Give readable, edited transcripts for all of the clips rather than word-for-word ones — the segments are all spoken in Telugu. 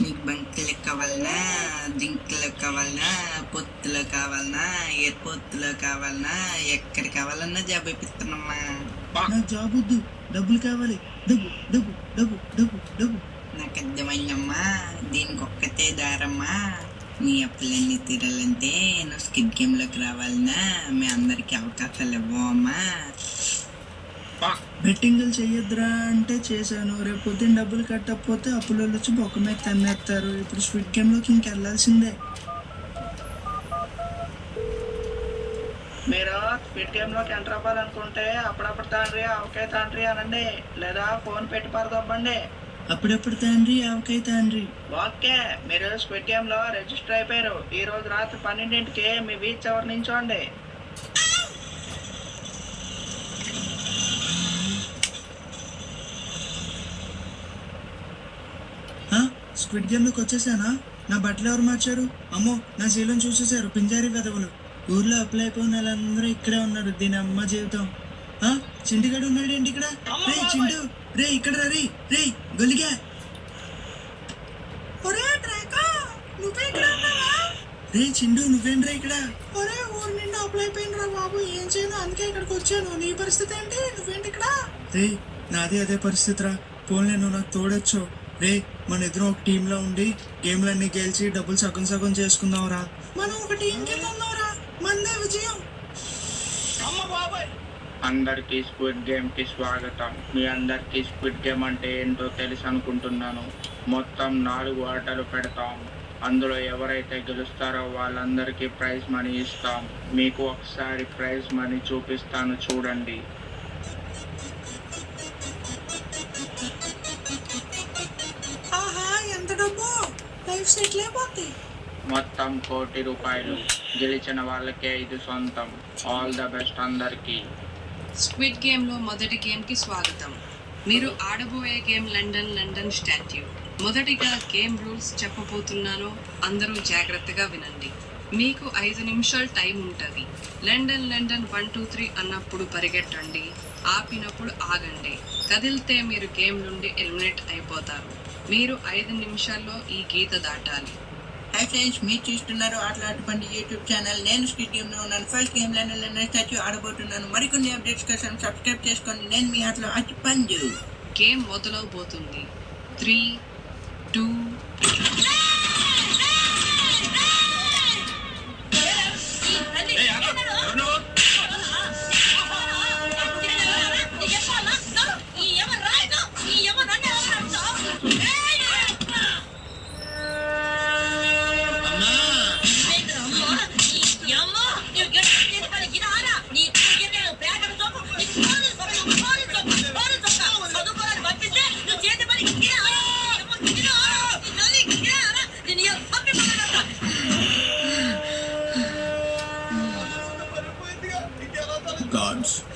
మీకు బంకులు కావాలనా, జింకులు కావాలనా, పొత్తులు కావాలనా, ఎయిర్పోర్ట్లో కావాలనా, ఎక్కడ కావాలన్నా జాబ్ ఇప్పిస్తున్నామ్మా. నాకు జాబ్ వద్దు, డబ్బులు కావాలి. డబ్బు డబ్బు డబ్బు డబ్బు డబ్బు. నాకు అర్థమైందమ్మా, దీనికి ఒక్కతే దారమ్మా. మీ అప్పులన్నీ తీరాలంటే నువ్వు స్కిడ్ గేమ్లోకి రావాలనా, మీ అందరికీ అవకాశాలు ఇవ్వమ్మా. బెట్టింగ్లు చెయ్యొద్దురా అంటే చేశాను. రేపు పొద్దున్న డబ్బులు కట్టకపోతే అప్పులో వచ్చి బొక్క మీద తన్నేస్తారు. ఇప్పుడు స్విట్ గేమ్లోకి ఇంకెళ్ళాల్సిందే. మీరు స్పీడ్ గేమ్లోకి ఎంటర్ అవ్వాలనుకుంటే అప్పుడప్పుడు తండ్రి అవకాయ తండ్రి అనండి, లేదా ఫోన్ పెట్టి పరదొబ్బండి. అప్పుడప్పుడు తండ్రి ఆవకాయ తండ్రి. ఓకే, మీరు స్పీడ్ గేమ్లో రిజిస్టర్ అయిపోయారు. ఈ రోజు రాత్రి 12ంటికి మీ బీచ్ ఎవరు నించోండి. స్క్విడ్ గేమ్లోకి వచ్చేసానా? నా బట్టలు ఎవరు మార్చారు? అమ్మో, నా శీలం చూసేశారు పింజారీ వెదవులు. ఊర్లో అప్లై అయిపోయిన వాళ్ళందరూ ఇక్కడే ఉన్నారు. దీని అమ్మ జీవితం. చింటిగాడు ఉన్నాడు ఏంటి ఇక్కడ? రే చింటు, రే ఇక్కడ రీ రే గొలిగా. రే చిండు, నువ్వేంట్రా ఇక్కడ? ఒరే, ఊరు నిండా అప్లై అయిపోయినరా బాబు, ఏం చేయను, అందుకే ఇక్కడికి వచ్చాను. నీ పరిస్థితి ఏంటి? నువ్వేంటి ఇక్కడ? రే, నాది అదే పరిస్థితి రా. పోన్లే, నువ్వు నాకు తోడొచ్చు. రే, మన ఇద్దరం ఒక టీంలో ఉండి గేమ్లన్నీ గెలిచి డబ్బులు సగం సగం చేసుకుందాంరా. మనం ఒక టీం కింద ఉన్నావురా, మందే విజయం. అందరికీ స్క్విడ్ గేమ్కి స్వాగతం. మీ అందరికీ స్క్విడ్ గేమ్ అంటే ఏంటో తెలుసు అనుకుంటున్నాను. మొత్తం 4 ఆటలు పెడతాం. అందులో ఎవరైతే గెలుస్తారో వాళ్ళందరికీ ప్రైజ్ మనీ ఇస్తాం. మీకు ఒకసారి ప్రైజ్ మనీ చూపిస్తాను, చూడండి. మొత్తం 1 కోటి రూపాయలు. గెలిచిన వాళ్ళకే ఇది సొంతం. ఆల్ ద బెస్ట్ అందరికీ. స్క్విడ్ గేమ్లో మొదటి గేమ్కి స్వాగతం. మీరు ఆడబోయే గేమ్ లండన్ స్టాట్యూ. మొదటిగా గేమ్ రూల్స్ చెప్పబోతున్నాను, అందరూ జాగ్రత్తగా వినండి. మీకు 5 నిమిషాలు టైం ఉంటుంది. లండన్ 1 2 3 అన్నప్పుడు పరిగెట్టండి, ఆపినప్పుడు ఆగండి. కదిలితే మీరు గేమ్ నుండి ఎలిమినేట్ అయిపోతారు. మీరు 5 నిమిషాల్లో ఈ గీత దాటాలి. హాయ్ ఫ్రెండ్స్, మీరు చూస్తున్నారు ఆటలాటపండి యూట్యూబ్ ఛానల్. నేను స్క్విడ్ గేమ్లో ఉన్నాను. ఫస్ట్ గేమ్ లండన్ స్టాట్యూ ఆడబోతున్నాను. మరికొన్ని అప్డేట్స్ కోసం సబ్స్క్రైబ్ చేసుకోండి. నేను మీ ఆటలో అటుపండు. గేమ్ మొదలవబోతుంది. 3 2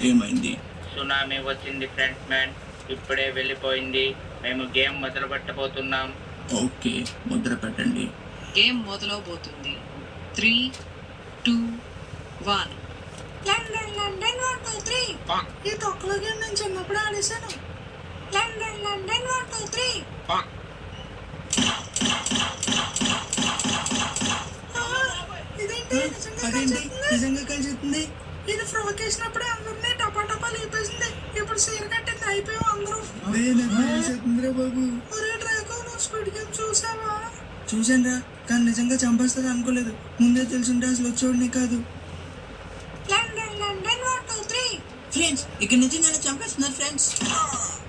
ఏమైంది? సునామీ వచ్చింది ఫ్రెండ్స్ మ్యాన్, ఇప్పుడే వెళ్ళిపోయింది. మేము గేమ్ మొదలు పెట్టబోతున్నాం. ఓకే, ముద్ర పెట్టండి. గేమ్ మొదలవబోతుంది. 3 2 1. లండన్ 1 2 3. ఈ తొక్కలో గేమ్ నేను చిన్నప్పుడు ఆడేశాను. లండన్ 1 2 3. ఇదేంటి నిజంగా కలిసిస్తుంది? ఇది ఫ్రాక్ వేసినప్పుడే అందరినీ టపా లేపేసింది. ఇప్పుడు సీర కట్టింది, అయిపోయాం అందరూ. బాబు, ఒరే డ్రాకో, నువ్వు స్క్విడ్ గేమ్ చూసావా? చూసాను రా, కానీ నిజంగా చంపేస్తుంది అనుకోలేదు. ముందే తెలుసుంటే అసలు వచ్చేవాడిని కాదు. లండన్ 1 2 3. ఫ్రెండ్స్, ఇక్కడ నిజంగానే చంపేస్తున్నారు ఫ్రెండ్స్.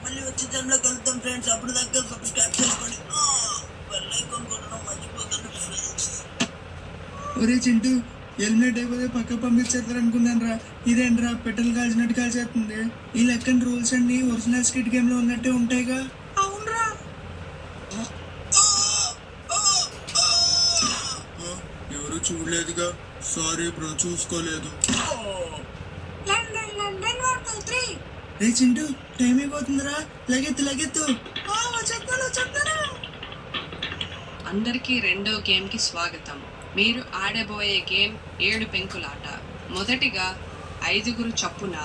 మళ్ళీ వచ్చే జన్మలో కలుద్దాం ఫ్రెండ్స్. అప్పుడు దగ్గర సబ్స్క్రైబ్ చేసుకోండి. బెల్ ఐకాన్ కొట్టడం మర్చిపోకండి ఫ్రెండ్స్. ఒరే చింటూ, ఎలిమినేట్ అయిపోతే పక్క పంపించేస్తారు అనుకున్నాను రా. ఇదేంట్రా, పెట్రోల్ కాల్చినట్టు కాల్చేస్తుంది. ఈ లెక్కన రూల్స్ అన్ని ఒరిజినల్ స్కిట్ గేమ్ లో ఉన్నట్టే ఉంటాయిగా. అవునరా. ఎవరు చూడలేదుగా. సారీ బ్రో, చూసుకోలేదు. రే చింటూ, టైం అయిపోతుందిరా. లగెత్తు. అందరికీ రెండో గేమ్కి స్వాగతం. మీరు ఆడబోయే గేమ్ 7 పెంకులాట. మొదటిగా 5 చొప్పున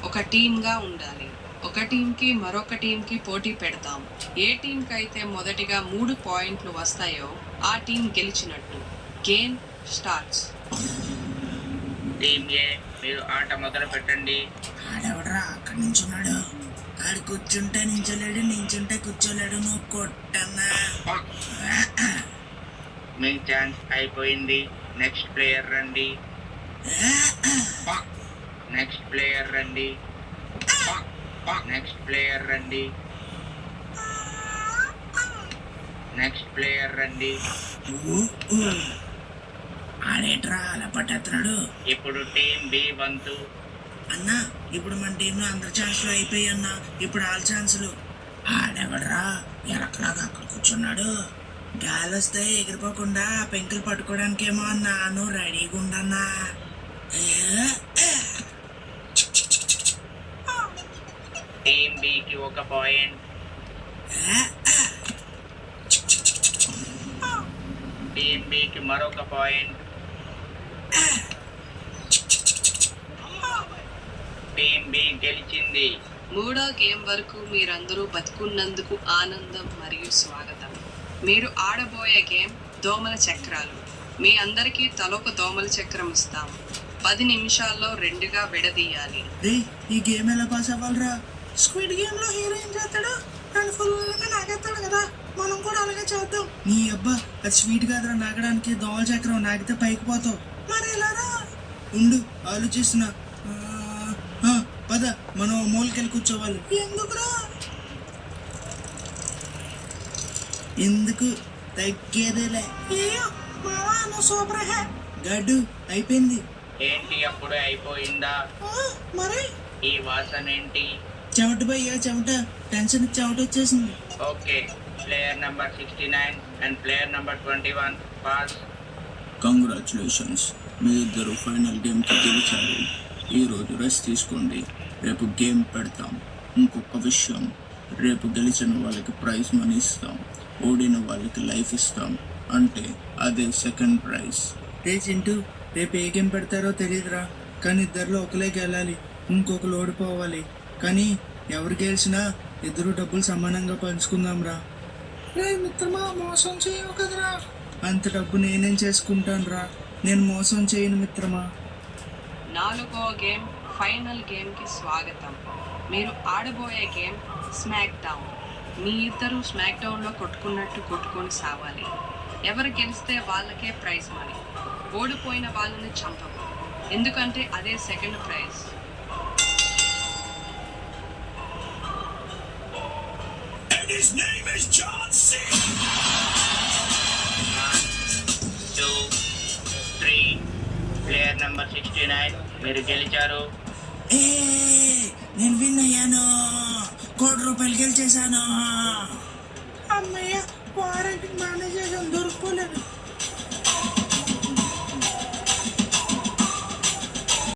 ఒక టీమ్గా ఉండాలి. ఒక టీంకి మరొక టీంకి పోటీ పెడతాం. ఏ టీంకి అయితే మొదటిగా 3 పాయింట్లు వస్తాయో ఆ టీం గెలిచినట్టు. Game starts. టీమ్ ఏ, మీరు ఆట మొదలు పెట్టండి. ఆడెవడరా అక్కడి నుంచున్నాడు? ఆడు కూర్చుంటే నించోలేడు, నించుంటే కూర్చోలేడు. నువ్వు కొట్టన్నా. మీ ఛాన్స్ అయిపోయింది. నెక్స్ట్ ప్లేయర్ రండి. నెక్స్ట్ ప్లేయర్ రండి. నెక్స్ట్ ప్లేయర్ రండి. నెక్స్ట్ ప్లేయర్ రండి. ఆడేట్రా అలా పట్టేస్తున్నాడు? ఇప్పుడు టీం బి వంతు. అన్నా ఇప్పుడు మన టీంలో అందరి ఛాన్సులు అయిపోయాయి అన్నా. ఇప్పుడు ఆల్ ఛాన్సులు. ఆడెవడరా ఎలకలాగా అక్కడ కూర్చున్నాడు? గాలి వస్తే ఎగిరిపోకుండా పెంకులు పట్టుకోవడానికేమో అన్నాను. రెడీగా ఉండన్నా. టీం బికి 1 పాయింట్. టీం బికి మరొక పాయింట్. టీం బి గెలిచింది. 3వ గేమ్ వరకు మీరందరూ బతుకున్నందుకు ఆనందం మరియు స్వాగతం. మీరు ఆడబోయే గేమ్ దోమల చక్రాలు. మీ అందరికీ తలొక దోమల చక్రం ఇస్తాం. 10 నిమిషాల్లో 2గా విడదీయాలి. రే ఈ గేమ్ ఎలా పాస్ అవ్వాలరా? స్క్విడ్ గేమ్ లో హీరో ఏం చేస్తాడు? నన్ను ఫుల్గా నాగేస్తాడు కదా. మనం కూడా అలాగే చేద్దాం. నీ అబ్బా అది స్వీట్ కాదురా నాగడానికి. దోమల చక్రం నాగితే పైకి పోతావు. మరి ఎలారా? ఉండు ఆలోచిస్తున్నా. పద మనం మూలకెళ్ళి కూర్చోవాలి. ఎందుకురా? ఎందుకు తగ్గేదేలే. సూపర్ గడ్డు అయిపోయింది. ఏంటి అప్పుడే అయిపోయిందా? మరి ఈ వాసన ఏంటి? చెమట పోయా చెమట. టెన్షన్ చెమట వచ్చేసింది. Okay, player number 69 and player number 21 pass. Congratulations, మీ ఇద్దరు ఫైనల్ గేమ్కి గెలిచారు. ఈరోజు రెస్ట్ తీసుకోండి, రేపు గేమ్ పెడతాం. ఇంకొక విషయం, రేపు గెలిచిన వాళ్ళకి ప్రైజ్ మనీ ఇస్తాం, ఓడిన వాళ్ళకి లైఫ్ ఇస్తాం. అంటే అదే సెకండ్ ప్రైజ్. రే చింటూ, రేపు ఏ గేమ్ పెడతారో తెలియదురా. కానీ ఇద్దరిలో ఒకలే గెలాలి, ఇంకొకరు ఓడిపోవాలి. కానీ ఎవరు గెలిచినా ఇద్దరు డబ్బులు సమానంగా పంచుకుందాం రా. రే మిత్రమా, మోసం చేయవు కదరా. అంత డబ్బు నేనేం చేసుకుంటాను రా. నేను మోసం చేయను మిత్రమా. 4వ గేమ్ ఫైనల్ గేమ్కి స్వాగతం. మీరు ఆడబోయే గేమ్ స్మాక్ డౌన్. మీ ఇద్దరు స్మాక్ డౌన్లో కొట్టుకున్నట్టు కొట్టుకొని సావాలి. ఎవరు గెలిస్తే వాళ్ళకే ప్రైజ్ మనీ. ఓడిపోయిన వాళ్ళని చంపవు, ఎందుకంటే అదే second prize. His name is John C. 1, 2, 3. Player number 69, మీరు గెలిచారు. ఏ నేను విన్ అయ్యాను. ₹1,00,00,000 గెలిచేశాను. అమ్మయ్య, వారంటీ మేనేజ్ చేసాను.